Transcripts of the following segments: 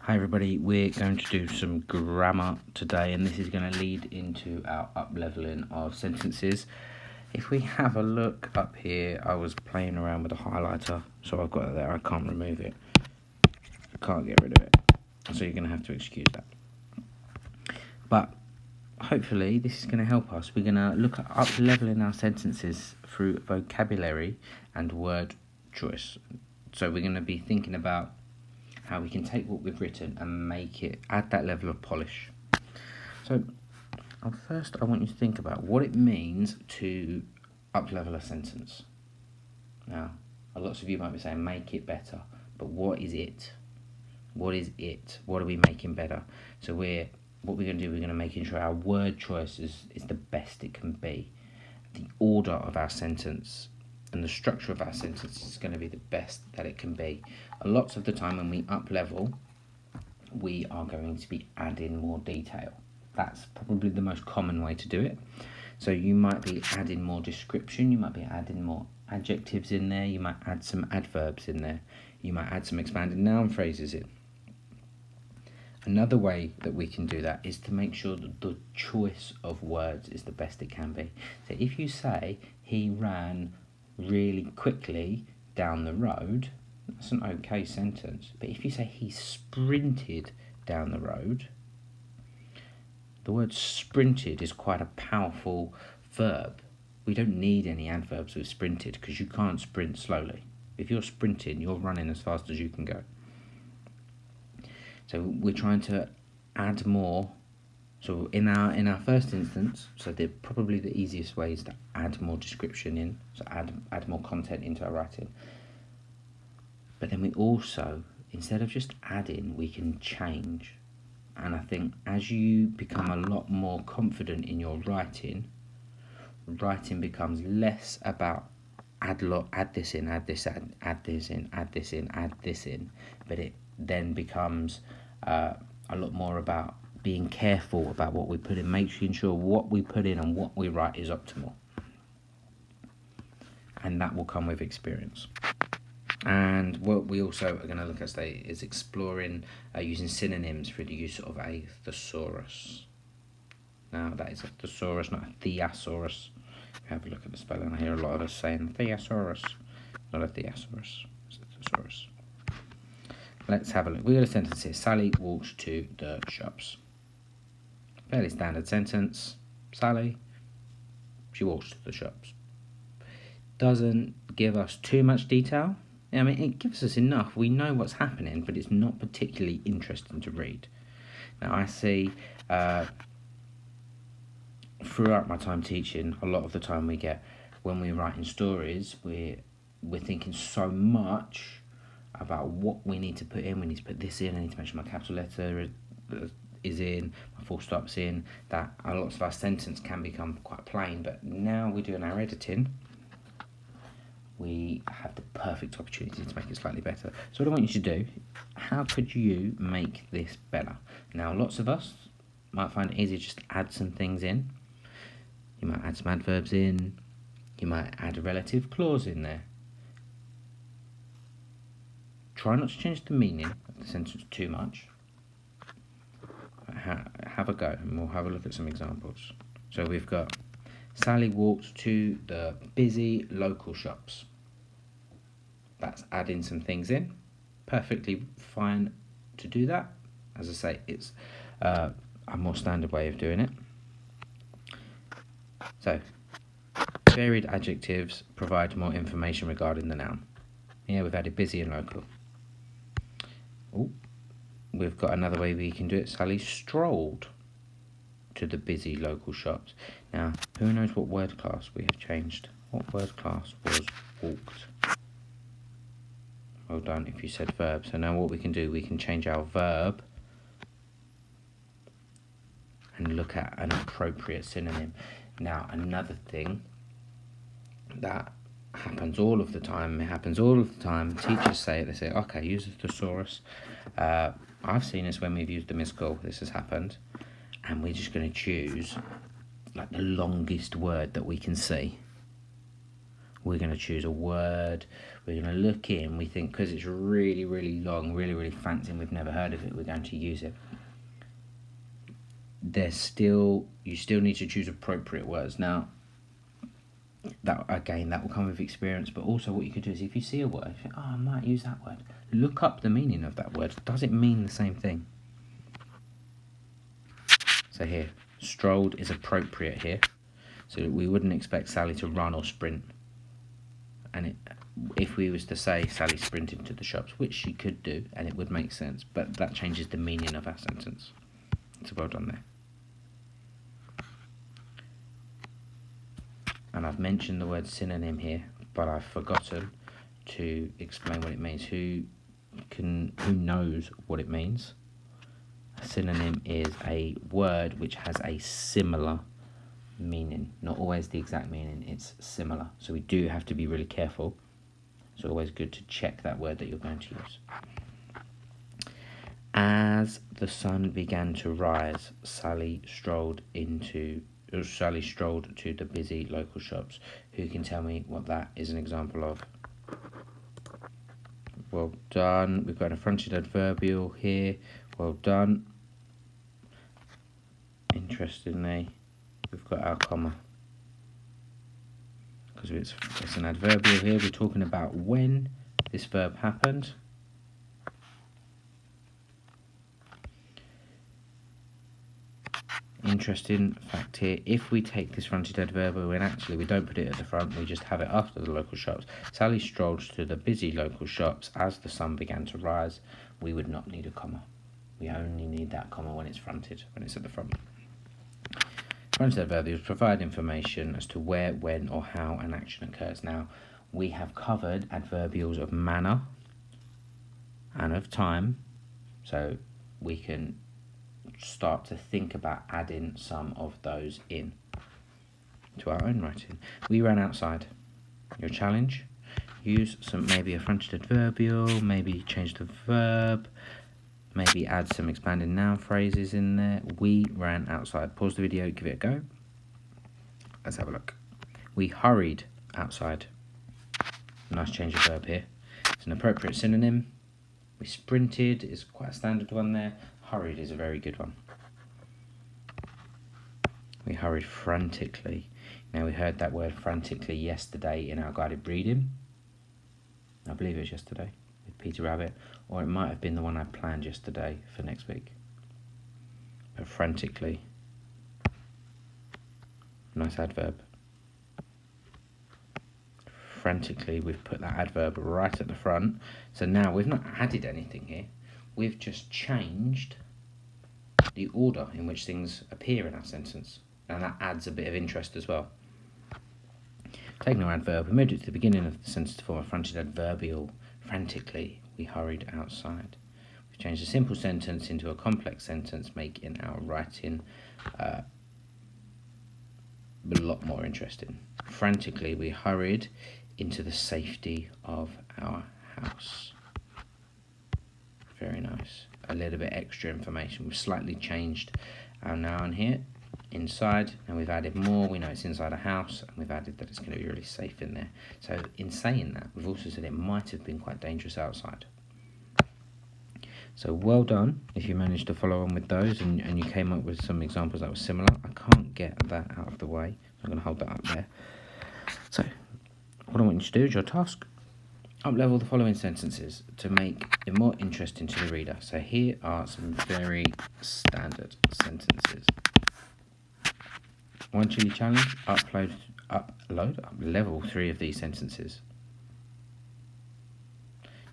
Hi everybody, we're going to do some grammar today, and this is going to lead into our up-leveling of sentences. If we have a look up here, I was playing around with a highlighter, so I've got it there, I can't remove it. I can't get rid of it, so you're going to have to excuse that. But hopefully this is going to help us. We're going to look at up-leveling our sentences through vocabulary and word choice. So we're going to be thinking about how we can take what we've written and make it, add that level of polish. So first I want you to think about what it means to up-level a sentence. Now, lots of you might be saying, make it better, but what is it? What is it? What are we making better? So what we're going to do, we're going to make sure our word choice is the best it can be. The order of our sentence and the structure of our sentence is going to be the best that it can be. Lots of the time when we up level, we are going to be adding more detail. That's probably the most common way to do it. So you might be adding more description, you might be adding more adjectives in there, you might add some adverbs in there, you might add some expanded noun phrases in. Another way that we can do that is to make sure that the choice of words is the best it can be. So if you say, he ran really quickly down the road, that's an okay sentence. But if you say he sprinted down the road, the word sprinted is quite a powerful verb. We don't need any adverbs with sprinted because you can't sprint slowly. If you're sprinting, you're running as fast as you can go. So we're trying to add more. So in our first instance, so probably the easiest way is to add more description in, so add more content into our writing. But then we also, instead of just adding, we can change. And I think as you become a lot more confident in your writing becomes less about add this in, add this in, but it then becomes a lot more about being careful about what we put in, making sure what we put in and what we write is optimal. And that will come with experience. And what we also are going to look at today is exploring using synonyms through the use of a thesaurus. Now, that is a thesaurus, not a thesaurus. If you have a look at the spelling, I hear a lot of us saying thesaurus, not a thesaurus, it's a thesaurus. Let's have a look. We've got a sentence here. Sally walks to the shops. Fairly standard sentence. Sally, she walks to the shops. Doesn't give us too much detail. I mean, it gives us enough. We know what's happening, but it's not particularly interesting to read. Now, I see throughout my time teaching, a lot of the time we get, when we're writing stories, we're thinking so much about what we need to put in. We need to put this in. I need to make sure my capital letter is in, my full stop's in. That a lot of our sentence can become quite plain. But now we're doing our editing, we have the perfect opportunity to make it slightly better. So what I want you to do, how could you make this better? Now, lots of us might find it easier just to add some things in. You might add some adverbs in. You might add a relative clause in there. Try not to change the meaning of the sentence too much. Have a go, and we'll have a look at some examples. So we've got, Sally walked to the busy local shops. That's adding some things in. Perfectly fine to do that. As I say, it's a more standard way of doing it. So, varied adjectives provide more information regarding the noun. Yeah, we've added busy and local. Oh, we've got another way we can do it. Sally strolled to the busy local shops. Now, who knows what word class we have changed? What word class was walked? Well done if you said verb. So now what we can do, we can change our verb and look at an appropriate synonym. Now, another thing that happens all of the time, teachers say it, they say, okay, use a thesaurus. I've seen this when we've used them in school, this has happened, and we're just going to choose like the longest word that we can see. We're going to choose a word. We're going to look in. We think because it's really, really long, really, really fancy, and we've never heard of it, we're going to use it. You still need to choose appropriate words. Now, that will come with experience, but also what you could do is if you see a word, you think, oh, I might use that word. Look up the meaning of that word. Does it mean the same thing? So here, strolled is appropriate here. So we wouldn't expect Sally to run or sprint. And if we was to say Sally sprinted to the shops, which she could do, and it would make sense, but that changes the meaning of our sentence. So well done there. And I've mentioned the word synonym here, but I've forgotten to explain what it means. Who knows what it means? A synonym is a word which has a similar meaning. Not always the exact meaning, it's similar. So we do have to be really careful. It's always good to check that word that you're going to use. As the sun began to rise, Sally strolled to the busy local shops. Who can tell me what that is an example of? Well done. We've got a fronted adverbial here. Well done. Interestingly, we've got our comma. Because it's an adverbial here. We're talking about when this verb happened. Interesting fact here, if we take this fronted adverbial and actually we don't put it at the front, we just have it after the local shops. Sally strolled to the busy local shops as the sun began to rise. We would not need a comma. We only need that comma when it's fronted, when it's at the front. Fronted adverbials provide information as to where, when or how an action occurs. Now, we have covered adverbials of manner and of time, so we can start to think about adding some of those in to our own writing. We ran outside. Your challenge: use maybe a fronted adverbial, maybe change the verb, maybe add some expanded noun phrases in there. We ran outside. Pause the video, give it a go. Let's have a look. We hurried outside. Nice change of verb here. It's an appropriate synonym. We sprinted is quite a standard one there. Hurried is a very good one. We hurried frantically. Now, we heard that word frantically yesterday in our guided reading. I believe it was yesterday with Peter Rabbit, or it might have been the one I planned yesterday for next week. But frantically. Nice adverb. Frantically, we've put that adverb right at the front. So now we've not added anything here. We've just changed the order in which things appear in our sentence. And that adds a bit of interest as well. Taking our adverb, we moved it to the beginning of the sentence to form a fronted adverbial. Frantically, we hurried outside. We've changed a simple sentence into a complex sentence, making our writing a lot more interesting. Frantically, we hurried into the safety of our house. Very nice. A little bit extra information. We've slightly changed our noun here. Inside, and we've added more. We know it's inside a house, and we've added that it's going to be really safe in there. So in saying that, we've also said it might have been quite dangerous outside. So well done if you managed to follow on with those and you came up with some examples that were similar. I can't get that out of the way, so I'm going to hold that up there. So what I want you to do is your task. Up-level the following sentences to make it more interesting to the reader. So here are some very standard sentences. One chili challenge, up-level 3 of these sentences.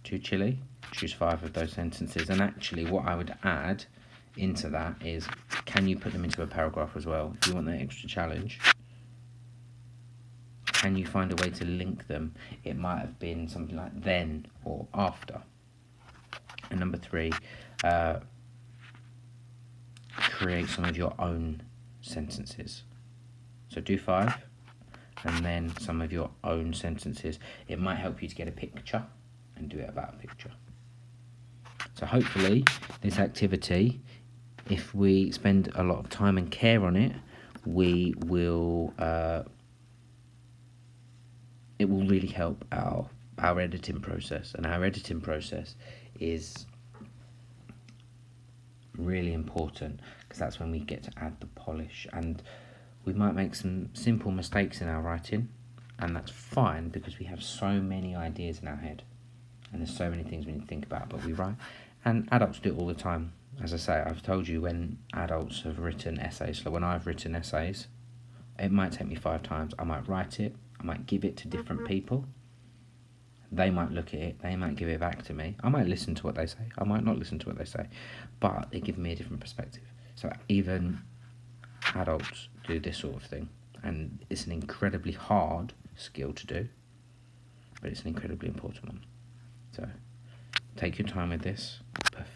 2 chili, choose 5 of those sentences. And actually what I would add into that is, can you put them into a paragraph as well? If you want that extra challenge, can you find a way to link them? It might have been something like then or after. And number 3, create some of your own sentences. So do 5 and then some of your own sentences. It might help you to get a picture and do it about a picture. So hopefully this activity, if we spend a lot of time and care on it, we will it will really help our editing process. And our editing process is really important, because that's when we get to add the polish, and we might make some simple mistakes in our writing, and that's fine because we have so many ideas in our head and there's so many things we need to think about, but we write. And adults do it all the time. As I say, I've told you when adults have written essays, so when I've written essays, it might take me 5 times. I might write it, I might give it to different people, they might look at it, they might give it back to me, I might listen to what they say, I might not listen to what they say, but they give me a different perspective. So even adults do this sort of thing, and it's an incredibly hard skill to do, but it's an incredibly important one. So take your time with this. Perfect.